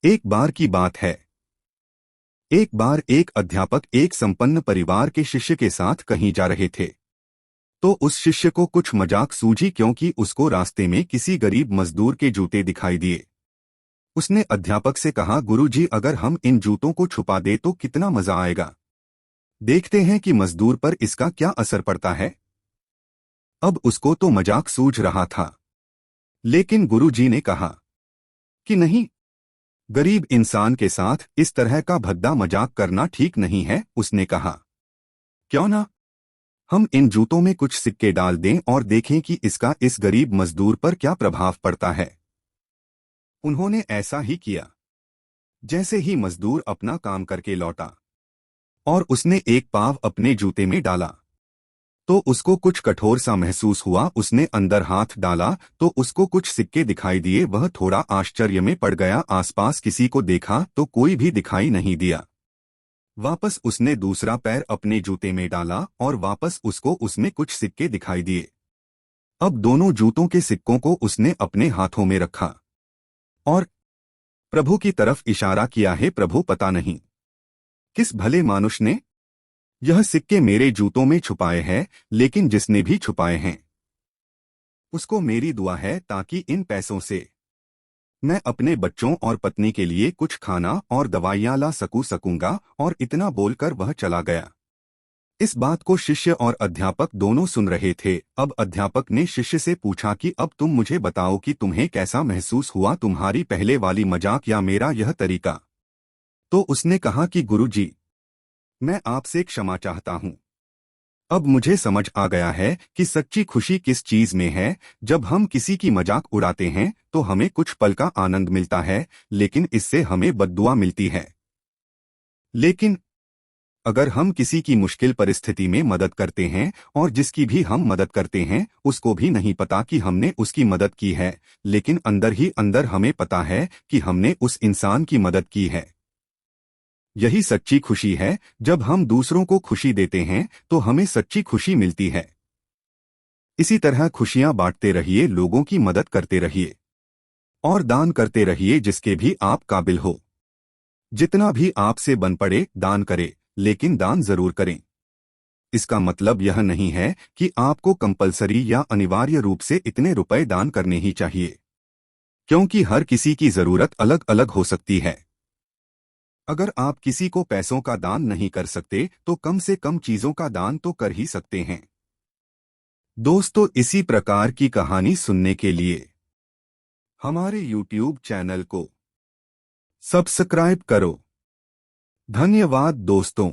एक बार की बात है। एक बार एक अध्यापक एक संपन्न परिवार के शिष्य के साथ कहीं जा रहे थे। तो उस शिष्य को कुछ मजाक सूझी क्योंकि उसको रास्ते में किसी गरीब मजदूर के जूते दिखाई दिए। उसने अध्यापक से कहा, गुरुजी, अगर हम इन जूतों को छुपा दे तो कितना मजा आएगा। देखते हैं कि मजदूर पर इसका क्या असर पड़ता है। अब उसको तो मजाक सूझ रहा था, लेकिन गुरुजी ने कहा कि नहीं, गरीब इंसान के साथ इस तरह का भद्दा मजाक करना ठीक नहीं है। उसने कहा, क्यों ना हम इन जूतों में कुछ सिक्के डाल दें और देखें कि इसका इस गरीब मजदूर पर क्या प्रभाव पड़ता है। उन्होंने ऐसा ही किया। जैसे ही मजदूर अपना काम करके लौटा और उसने एक पाँव अपने जूते में डाला तो उसको कुछ कठोर सा महसूस हुआ। उसने अंदर हाथ डाला तो उसको कुछ सिक्के दिखाई दिए। वह थोड़ा आश्चर्य में पड़ गया। आसपास किसी को देखा तो कोई भी दिखाई नहीं दिया। वापस उसने दूसरा पैर अपने जूते में डाला और वापस उसको उसमें कुछ सिक्के दिखाई दिए। अब दोनों जूतों के सिक्कों को उसने अपने हाथों में रखा और प्रभु की तरफ इशारा किया, है प्रभु, पता नहीं किस भले मानुष ने यह सिक्के मेरे जूतों में छुपाए हैं, लेकिन जिसने भी छुपाए हैं उसको मेरी दुआ है ताकि इन पैसों से मैं अपने बच्चों और पत्नी के लिए कुछ खाना और दवाइयां ला सकूंगा। और इतना बोलकर वह चला गया। इस बात को शिष्य और अध्यापक दोनों सुन रहे थे। अब अध्यापक ने शिष्य से पूछा कि अब तुम मुझे बताओ कि तुम्हें कैसा महसूस हुआ, तुम्हारी पहले वाली मजाक या मेरा यह तरीका। तो उसने कहा कि गुरुजी, मैं आपसे क्षमा चाहता हूँ। अब मुझे समझ आ गया है कि सच्ची खुशी किस चीज में है। जब हम किसी की मजाक उड़ाते हैं तो हमें कुछ पल का आनंद मिलता है, लेकिन इससे हमें बद्दुआ मिलती है। लेकिन अगर हम किसी की मुश्किल परिस्थिति में मदद करते हैं और जिसकी भी हम मदद करते हैं उसको भी नहीं पता कि हमने उसकी मदद की है, लेकिन अंदर ही अंदर हमें पता है कि हमने उस इंसान की मदद की है। यही सच्ची खुशी है। जब हम दूसरों को खुशी देते हैं तो हमें सच्ची खुशी मिलती है। इसी तरह खुशियां बांटते रहिए, लोगों की मदद करते रहिए और दान करते रहिए जिसके भी आप काबिल हो। जितना भी आपसे बन पड़े दान करें, लेकिन दान जरूर करें। इसका मतलब यह नहीं है कि आपको कंपलसरी या अनिवार्य रूप से इतने रुपए दान करने ही चाहिए, क्योंकि हर किसी की जरूरत अलग अलग हो सकती है। अगर आप किसी को पैसों का दान नहीं कर सकते तो कम से कम चीजों का दान तो कर ही सकते हैं। दोस्तों, इसी प्रकार की कहानी सुनने के लिए हमारे YouTube चैनल को सब्सक्राइब करो। धन्यवाद दोस्तों।